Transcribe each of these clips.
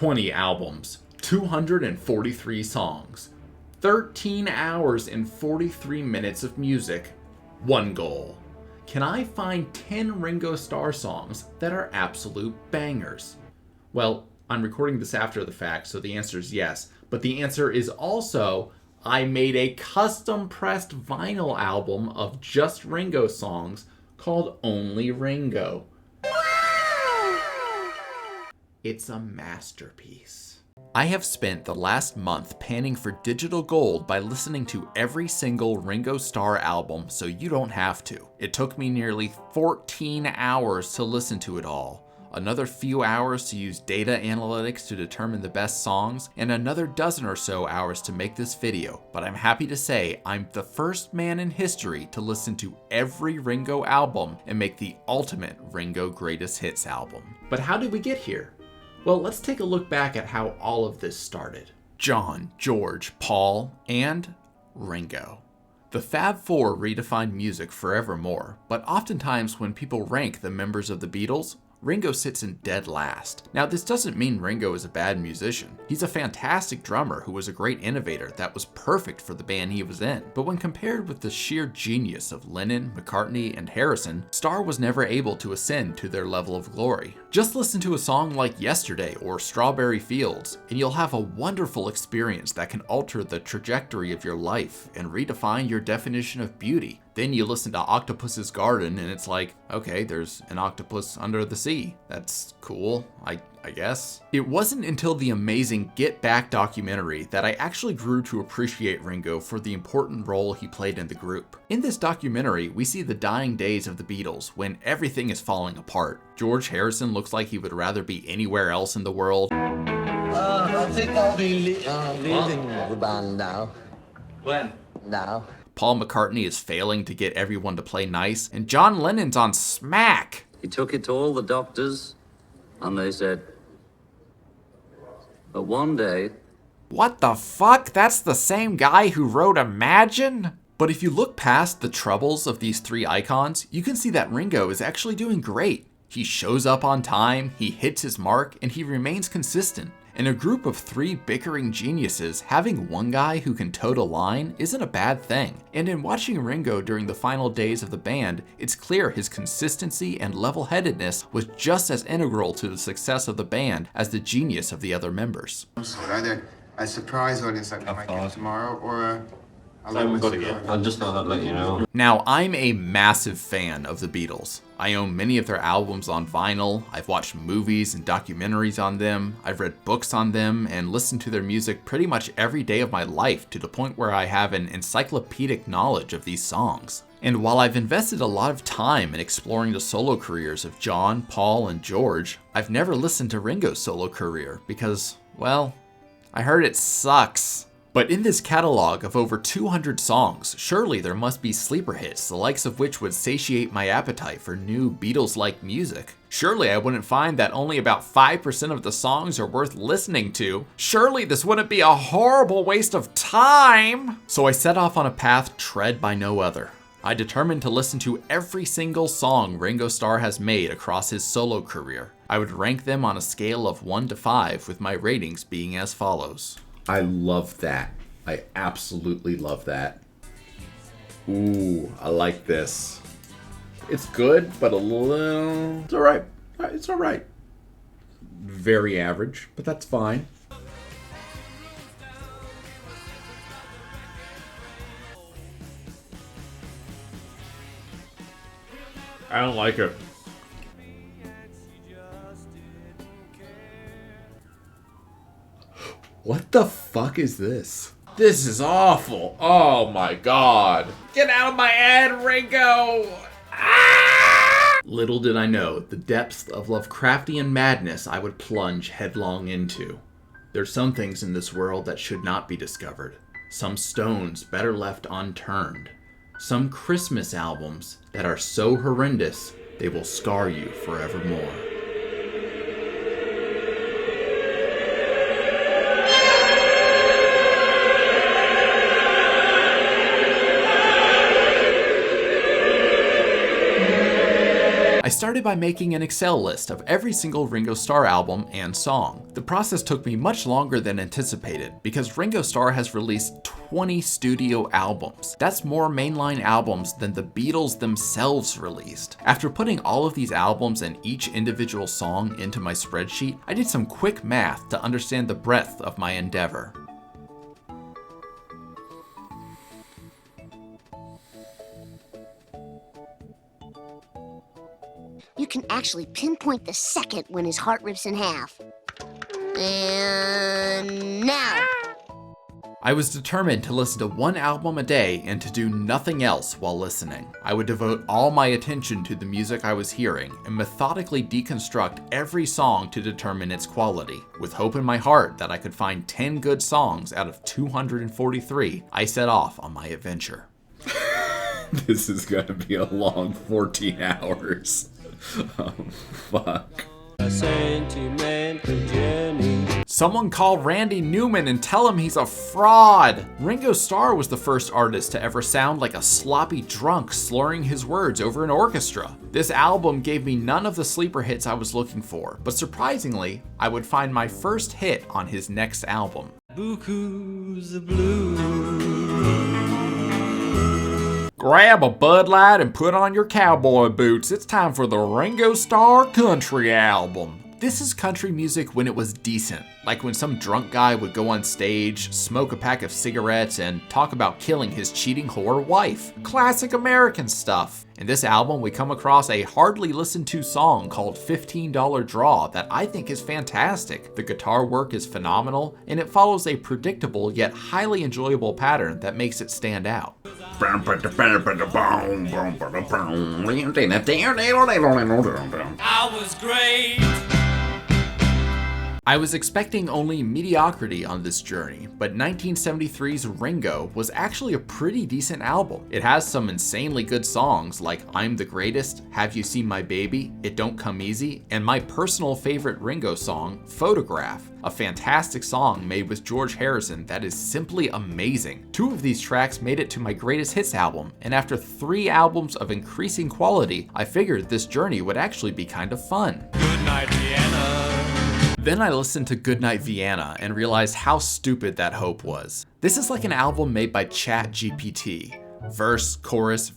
20 albums, 243 songs, 13 hours and 43 minutes of music, one goal. Can I find 10 Ringo Starr songs that are absolute bangers? Well, I'm recording this after the fact, so the answer is yes. But the answer is also, I made a custom-pressed vinyl album of just Ringo songs called Only Ringo. It's a masterpiece. I have spent the last month panning for digital gold by listening to every single Ringo Starr album so you don't have to. It took me nearly 14 hours to listen to it all, another few hours to use data analytics to determine the best songs, and another dozen or so hours to make this video. But I'm happy to say I'm the first man in history to listen to every Ringo album and make the ultimate Ringo Greatest Hits album. But how did we get here? Well, let's take a look back at how all of this started. John, George, Paul, and Ringo. The Fab Four redefined music forevermore, but oftentimes when people rank the members of the Beatles, Ringo sits in dead last. Now, this doesn't mean Ringo is a bad musician. He's a fantastic drummer who was a great innovator that was perfect for the band he was in. But when compared with the sheer genius of Lennon, McCartney, and Harrison, Starr was never able to ascend to their level of glory. Just listen to a song like Yesterday or Strawberry Fields, and you'll have a wonderful experience that can alter the trajectory of your life and redefine your definition of beauty. Then you listen to Octopus's Garden and it's like, okay, there's an octopus under the sea. That's cool, I guess. It wasn't until the amazing Get Back documentary that I actually grew to appreciate Ringo for the important role he played in the group. In this documentary, we see the dying days of the Beatles when everything is falling apart. George Harrison looks like he would rather be anywhere else in the world. I think I'll be leaving the band now. When? Now. Paul McCartney is failing to get everyone to play nice, and John Lennon's on smack. He took it to all the doctors, and they said, but one day... What the fuck? That's the same guy who wrote Imagine? But if you look past the troubles of these three icons, you can see that Ringo is actually doing great. He shows up on time, he hits his mark, and he remains consistent. In a group of three bickering geniuses, having one guy who can tote a line isn't a bad thing. And in watching Ringo during the final days of the band, it's clear his consistency and level-headedness was just as integral to the success of the band as the genius of the other members. Either a surprise audience like might come tomorrow, or I'll just thought I'd let you know. Now, I'm a massive fan of the Beatles. I own many of their albums on vinyl, I've watched movies and documentaries on them, I've read books on them, and listened to their music pretty much every day of my life to the point where I have an encyclopedic knowledge of these songs. And while I've invested a lot of time in exploring the solo careers of John, Paul, and George, I've never listened to Ringo's solo career because, well, I heard it sucks. But in this catalog of over 200 songs, surely there must be sleeper hits, the likes of which would satiate my appetite for new Beatles-like music. Surely I wouldn't find that only about 5% of the songs are worth listening to. Surely this wouldn't be a horrible waste of time! So I set off on a path tread by no other. I determined to listen to every single song Ringo Starr has made across his solo career. I would rank them on a scale of 1 to 5, with my ratings being as follows. I love that. I absolutely love that. Ooh, I like this. It's good, but a little... It's alright. It's alright. Very average, but that's fine. I don't like it. What the fuck is this? This is awful. Oh my god. Get out of my head, Ringo! Ah! Little did I know the depths of Lovecraftian madness I would plunge headlong into. There's some things in this world that should not be discovered. Some stones better left unturned. Some Christmas albums that are so horrendous they will scar you forevermore. I started by making an Excel list of every single Ringo Starr album and song. The process took me much longer than anticipated because Ringo Starr has released 20 studio albums. That's more mainline albums than the Beatles themselves released. After putting all of these albums and each individual song into my spreadsheet, I did some quick math to understand the breadth of my endeavor. You can actually pinpoint the second when his heart rips in half. And now. I was determined to listen to one album a day and to do nothing else while listening. I would devote all my attention to the music I was hearing and methodically deconstruct every song to determine its quality. With hope in my heart that I could find 10 good songs out of 243, I set off on my adventure. This is gonna be a long 14 hours. Oh, fuck. A sentimental journey. Someone call Randy Newman and tell him he's a fraud. Ringo Starr was the first artist to ever sound like a sloppy drunk slurring his words over an orchestra. This album gave me none of the sleeper hits I was looking for, but surprisingly, I would find my first hit on his next album. Buku's the blues. Grab a Bud Light and put on your cowboy boots. It's time for the Ringo Starr Country album. This is country music when it was decent, like when some drunk guy would go on stage, smoke a pack of cigarettes, and talk about killing his cheating whore wife. Classic American stuff. In this album, we come across a hardly listened to song called $15 Draw that I think is fantastic. The guitar work is phenomenal, and it follows a predictable yet highly enjoyable pattern that makes it stand out. I was great. I was expecting only mediocrity on this journey, but 1973's Ringo was actually a pretty decent album. It has some insanely good songs like I'm the Greatest, Have You Seen My Baby, It Don't Come Easy, and my personal favorite Ringo song, Photograph, a fantastic song made with George Harrison that is simply amazing. 2 of these tracks made it to my greatest hits album, and after 3 albums of increasing quality, I figured this journey would actually be kind of fun. Good night, Vienna. Then I listened to Goodnight Vienna and realized how stupid that hope was. This is like an album made by ChatGPT. Verse, chorus,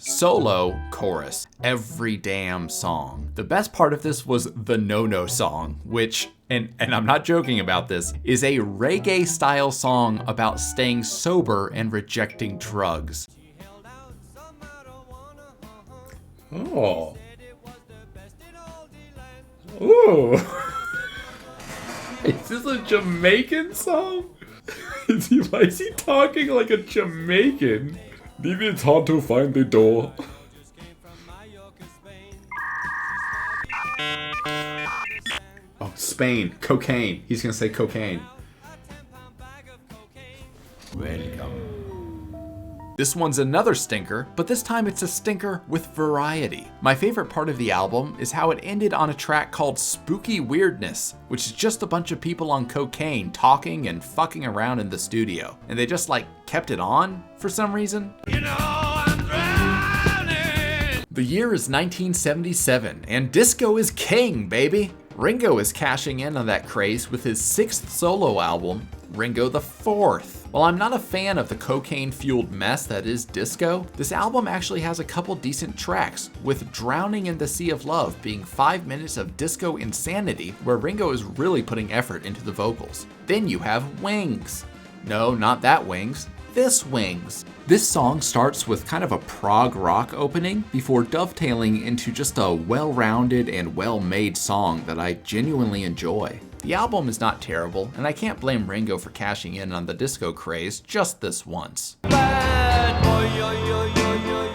solo, chorus. Every damn song. The best part of this was the No-No song, which, and I'm not joking about this, is a reggae style song about staying sober and rejecting drugs. Oh. Ooh. Is this a Jamaican song? Why is he talking like a Jamaican? Maybe it's hard to find the door. Oh, Spain. Cocaine. He's gonna say cocaine. Welcome. This one's another stinker, but this time it's a stinker with variety. My favorite part of the album is how it ended on a track called Spooky Weirdness, which is just a bunch of people on cocaine talking and fucking around in the studio. And they just kept it on for some reason. You know I'm drowning. The year is 1977, and disco is king, baby! Ringo is cashing in on that craze with his 6th solo album, Ringo the 4th. While I'm not a fan of the cocaine-fueled mess that is disco, this album actually has a couple decent tracks, with Drowning in the Sea of Love being 5 minutes of disco insanity where Ringo is really putting effort into the vocals. Then you have Wings. No, not that Wings. This Wings. This song starts with kind of a prog rock opening before dovetailing into just a well-rounded and well-made song that I genuinely enjoy. The album is not terrible, and I can't blame Ringo for cashing in on the disco craze just this once. Bad boy, yo, yo, yo, yo,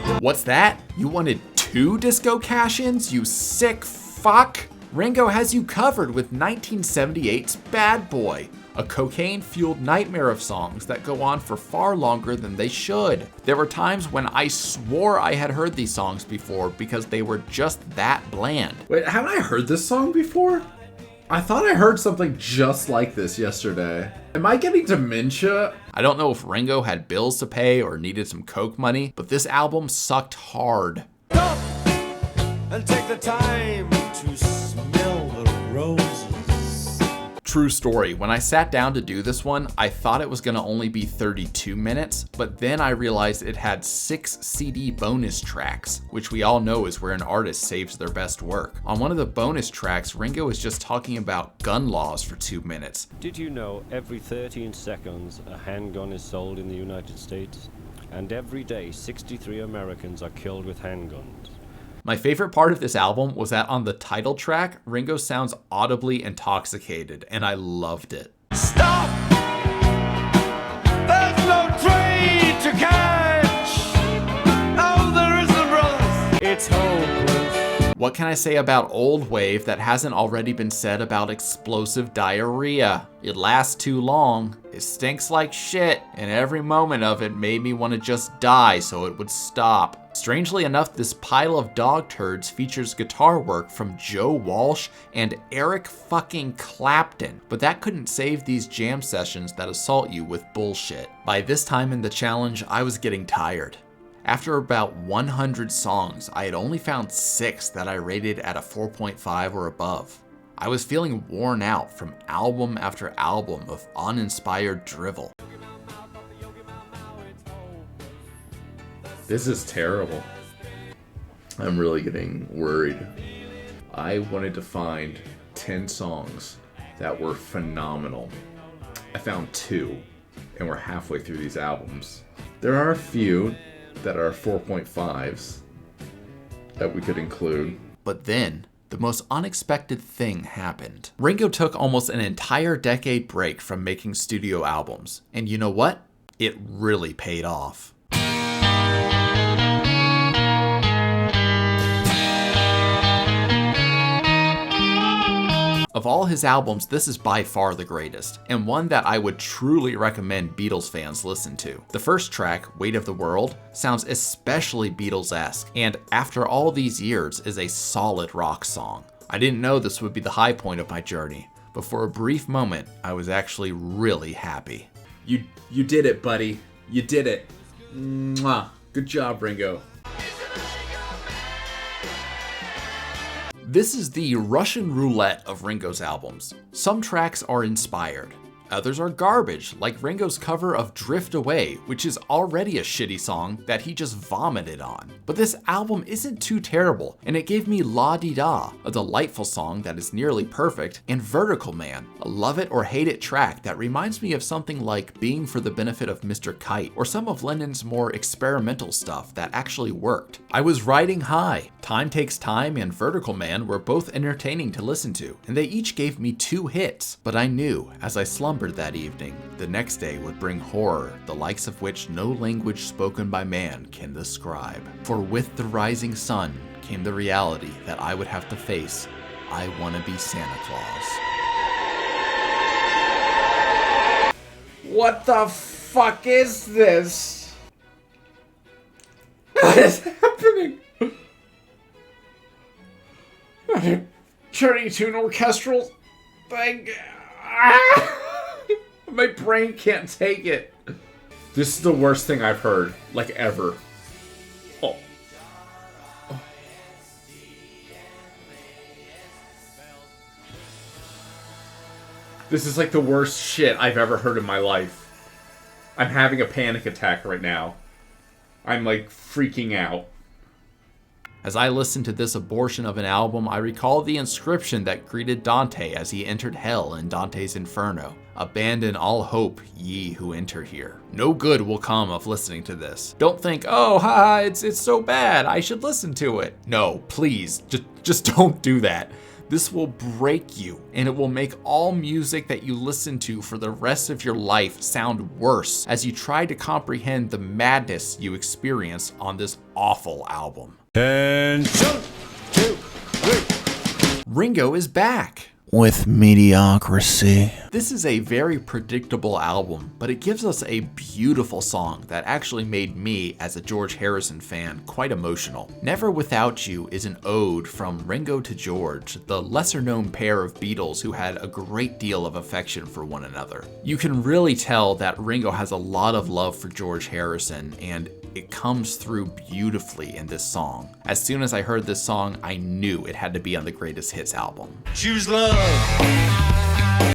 yo. What's that? You wanted 2 disco cash-ins, you sick fuck? Ringo has you covered with 1978's Bad Boy, a cocaine-fueled nightmare of songs that go on for far longer than they should. There were times when I swore I had heard these songs before because they were just that bland. Wait, haven't I heard this song before? I thought I heard something just like this yesterday. Am I getting dementia? I don't know if Ringo had bills to pay or needed some coke money, but this album sucked hard. and take the time to smell the roses. True story, when I sat down to do this one, I thought it was gonna only be 32 minutes, but then I realized it had 6 CD bonus tracks, which we all know is where an artist saves their best work. On one of the bonus tracks, Ringo is just talking about gun laws for 2 minutes. Did you know every 13 seconds a handgun is sold in the United States? And every day 63 Americans are killed with handguns. My favorite part of this album was that on the title track, Ringo sounds audibly intoxicated, and I loved it. Stop! There's no train to catch! No, there isn't, brothers! It's hopeless. What can I say about Old Wave that hasn't already been said about explosive diarrhea? It lasts too long, it stinks like shit, and every moment of it made me want to just die so it would stop. Strangely enough, this pile of dog turds features guitar work from Joe Walsh and Eric fucking Clapton, but that couldn't save these jam sessions that assault you with bullshit. By this time in the challenge, I was getting tired. After about 100 songs, I had only found 6 that I rated at a 4.5 or above. I was feeling worn out from album after album of uninspired drivel. This is terrible. I'm really getting worried. I wanted to find 10 songs that were phenomenal. I found 2, and we're halfway through these albums. There are a few that are 4.5s that we could include. But then, the most unexpected thing happened. Ringo took almost an entire decade break from making studio albums, and you know what? It really paid off. Of all his albums, this is by far the greatest, and one that I would truly recommend Beatles fans listen to. The first track, Weight of the World, sounds especially Beatles-esque, and after all these years is a solid rock song. I didn't know this would be the high point of my journey, but for a brief moment, I was actually really happy. You did it, buddy. You did it. Mwah. Good job, Ringo. This is the Russian roulette of Ringo's albums. Some tracks are inspired. Others are garbage, like Ringo's cover of Drift Away, which is already a shitty song that he just vomited on. But this album isn't too terrible, and it gave me La Di Da, a delightful song that is nearly perfect, and Vertical Man, a love it or hate it track that reminds me of something like Being for the Benefit of Mr. Kite, or some of Lennon's more experimental stuff that actually worked. I was riding high. Time Takes Time and Vertical Man were both entertaining to listen to, and they each gave me 2 hits, but I knew, as I slumbered that evening, the next day would bring horror, the likes of which no language spoken by man can describe. For with the rising sun came the reality that I would have to face. I want to be Santa Claus. What the fuck is this? What is happening? Turning to an orchestral thing. My brain can't take it. This is the worst thing I've heard, like, ever. Oh. This is like the worst shit I've ever heard in my life. I'm having a panic attack right now. I'm like freaking out. As I listened to this abortion of an album, I recall the inscription that greeted Dante as he entered hell in Dante's Inferno. Abandon all hope, ye who enter here. No good will come of listening to this. Don't think, oh, haha, it's so bad, I should listen to it. No, please, just don't do that. This will break you, and it will make all music that you listen to for the rest of your life sound worse as you try to comprehend the madness you experience on this awful album. And 1, 2, 3. Ringo is back. With mediocrity. This is a very predictable album, but it gives us a beautiful song that actually made me, as a George Harrison fan, quite emotional. Never Without You is an ode from Ringo to George, the lesser-known pair of Beatles who had a great deal of affection for one another. You can really tell that Ringo has a lot of love for George Harrison, and it comes through beautifully in this song. As soon as I heard this song, I knew it had to be on the Greatest Hits album. Choose love.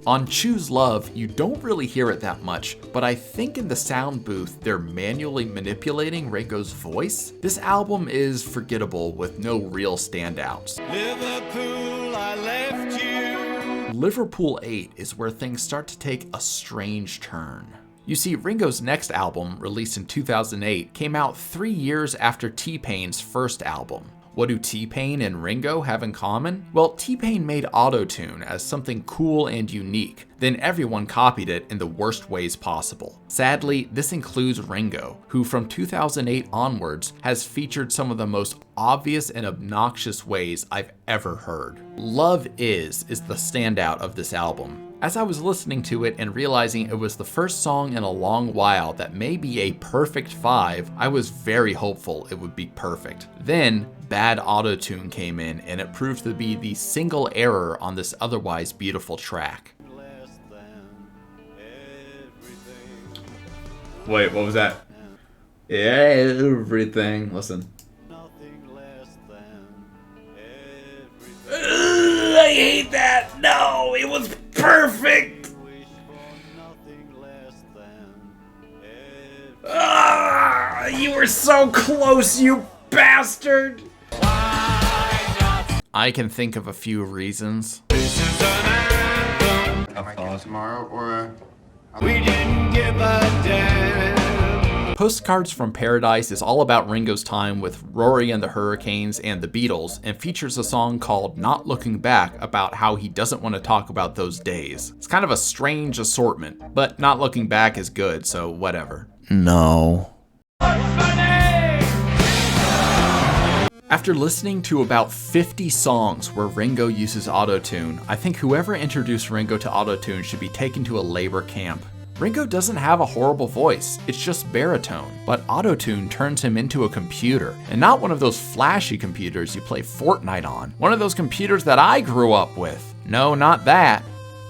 On Choose Love, you don't really hear it that much, but I think in the sound booth they're manually manipulating Ringo's voice. This album is forgettable with no real standouts. Liverpool, I left you. Liverpool 8 is where things start to take a strange turn. You see, Ringo's next album, released in 2008, came out 3 years after T-Pain's first album. What do T-Pain and Ringo have in common? Well, T-Pain made autotune as something cool and unique. Then everyone copied it in the worst ways possible. Sadly, this includes Ringo, who from 2008 onwards has featured some of the most obvious and obnoxious ways I've ever heard. Love Is the standout of this album. As I was listening to it and realizing it was the first song in a long while that may be a perfect 5, I was very hopeful it would be perfect. Then, bad autotune came in and it proved to be the single error on this otherwise beautiful track. Wait, what was that? Everything. Listen. I hate that. No, it was perfect. You were so close, you bastard. I can think of a few reasons. Tomorrow, or We didn't give a damn. Postcards from Paradise is all about Ringo's time with Rory and the Hurricanes and the Beatles, and features a song called Not Looking Back about how he doesn't want to talk about those days. It's kind of a strange assortment, but Not Looking Back is good, so whatever. No. After listening to about 50 songs where Ringo uses autotune, I think whoever introduced Ringo to autotune should be taken to a labor camp. Ringo doesn't have a horrible voice, it's just baritone, but autotune turns him into a computer, and not one of those flashy computers you play Fortnite on. One of those computers that I grew up with. No, not that.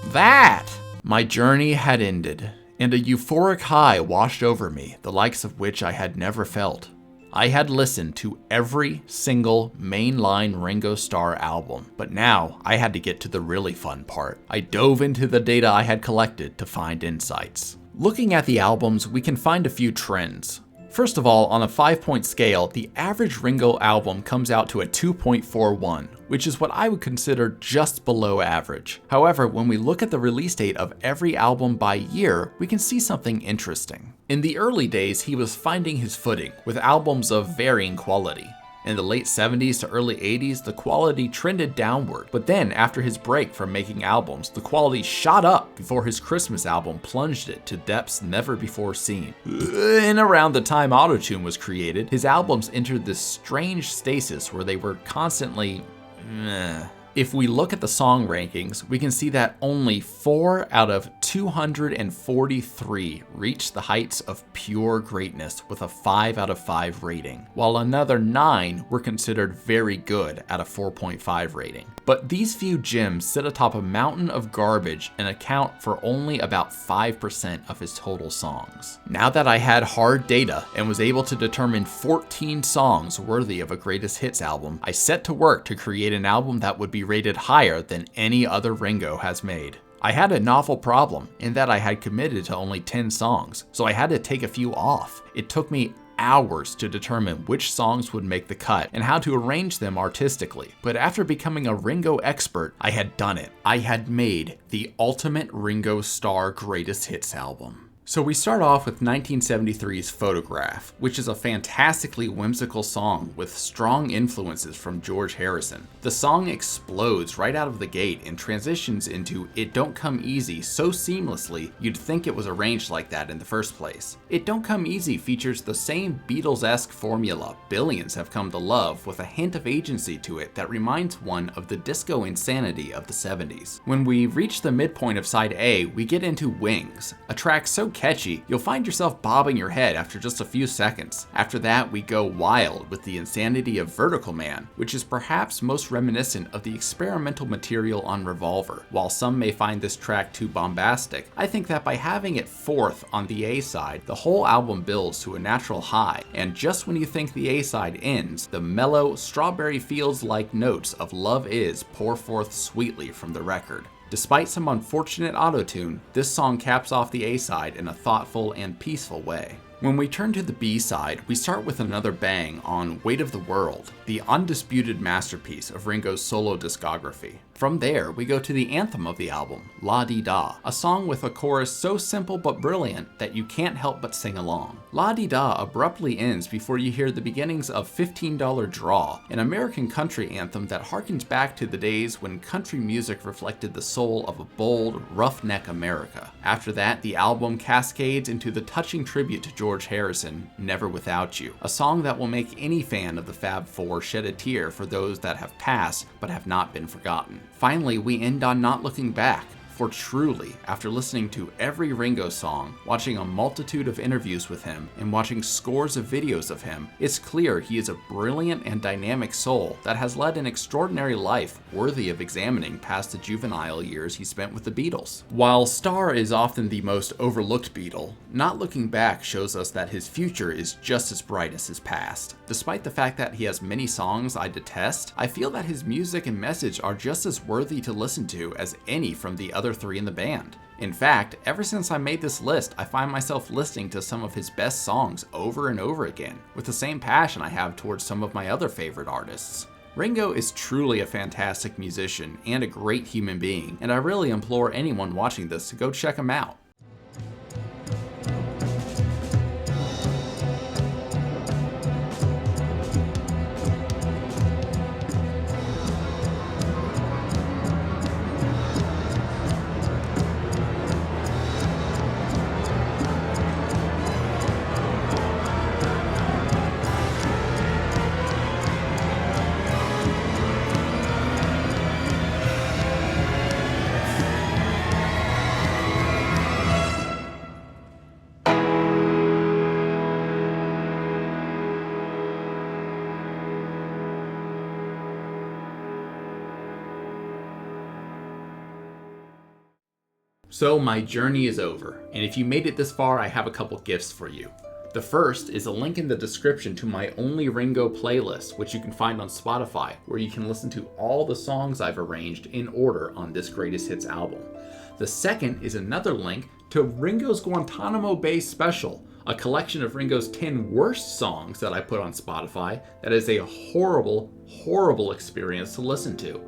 That! My journey had ended, and a euphoric high washed over me, the likes of which I had never felt. I had listened to every single mainline Ringo Starr album, but now I had to get to the really fun part. I dove into the data I had collected to find insights. Looking at the albums, we can find a few trends. First of all, on a 5-point scale, the average Ringo album comes out to a 2.41, which is what I would consider just below average. However, when we look at the release date of every album by year, we can see something interesting. In the early days, he was finding his footing with albums of varying quality. In the late 70s to early 80s, the quality trended downward, but then after his break from making albums, the quality shot up before his Christmas album plunged it to depths never before seen. And around the time autotune was created, his albums entered this strange stasis where they were constantly meh. If we look at the song rankings, we can see that only 4 out of 243 reached the heights of pure greatness with a 5 out of 5 rating, while another 9 were considered very good at a 4.5 rating. But these few gems sit atop a mountain of garbage and account for only about 5% of his total songs. Now that I had hard data and was able to determine 14 songs worthy of a greatest hits album, I set to work to create an album that would be rated higher than any other Ringo has made. I had a novel problem in that I had committed to only 10 songs, so I had to take a few off. It took me hours to determine which songs would make the cut and how to arrange them artistically. But after becoming a Ringo expert, I had done it. I had made the ultimate Ringo Starr greatest hits album. So we start off with 1973's Photograph, which is a fantastically whimsical song with strong influences from George Harrison. The song explodes right out of the gate and transitions into It Don't Come Easy so seamlessly you'd think it was arranged like that in the first place. It Don't Come Easy features the same Beatles-esque formula billions have come to love, with a hint of agency to it that reminds one of the disco insanity of the 70s. When we reach the midpoint of side A, we get into Wings, a track so catchy, you'll find yourself bobbing your head after just a few seconds. After that, we go wild with the insanity of Vertical Man, which is perhaps most reminiscent of the experimental material on Revolver. While some may find this track too bombastic, I think that by having it fourth on the A-side, the whole album builds to a natural high, and just when you think the A-side ends, the mellow, Strawberry Fields-like notes of Love Is pour forth sweetly from the record. Despite some unfortunate auto-tune, this song caps off the A-side in a thoughtful and peaceful way. When we turn to the B-side, we start with another bang on Weight of the World, the undisputed masterpiece of Ringo's solo discography. From there, we go to the anthem of the album, La Di Da, a song with a chorus so simple but brilliant that you can't help but sing along. La Di Da abruptly ends before you hear the beginnings of $15 Draw, an American country anthem that harkens back to the days when country music reflected the soul of a bold, roughneck America. After that, the album cascades into the touching tribute to George Harrison, Never Without You, a song that will make any fan of the Fab Four shed a tear for those that have passed but have not been forgotten. Finally, we end on Not Looking Back, for truly, after listening to every Ringo song, watching a multitude of interviews with him, and watching scores of videos of him, it's clear he is a brilliant and dynamic soul that has led an extraordinary life worthy of examining past the juvenile years he spent with the Beatles. While Starr is often the most overlooked Beatle, Not Looking Back shows us that his future is just as bright as his past. Despite the fact that he has many songs I detest, I feel that his music and message are just as worthy to listen to as any from the other three in the band. In fact, ever since I made this list, I find myself listening to some of his best songs over and over again, with the same passion I have towards some of my other favorite artists. Ringo is truly a fantastic musician and a great human being, and I really implore anyone watching this to go check him out. So my journey is over, and if you made it this far, I have a couple gifts for you. The first is a link in the description to my Only Ringo playlist, which you can find on Spotify, where you can listen to all the songs I've arranged in order on this Greatest Hits album. The second is another link to Ringo's Guantanamo Bay Special, a collection of Ringo's 10 worst songs that I put on Spotify that is a horrible, horrible experience to listen to.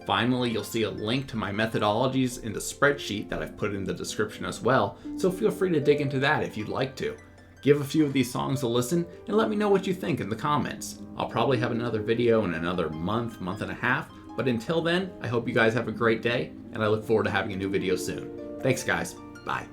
Finally, you'll see a link to my methodologies in the spreadsheet that I've put in the description as well, so feel free to dig into that if you'd like to. Give a few of these songs a listen and let me know what you think in the comments. I'll probably have another video in another month and a half, but until then, I hope you guys have a great day, and I look forward to having a new video soon. Thanks guys, bye.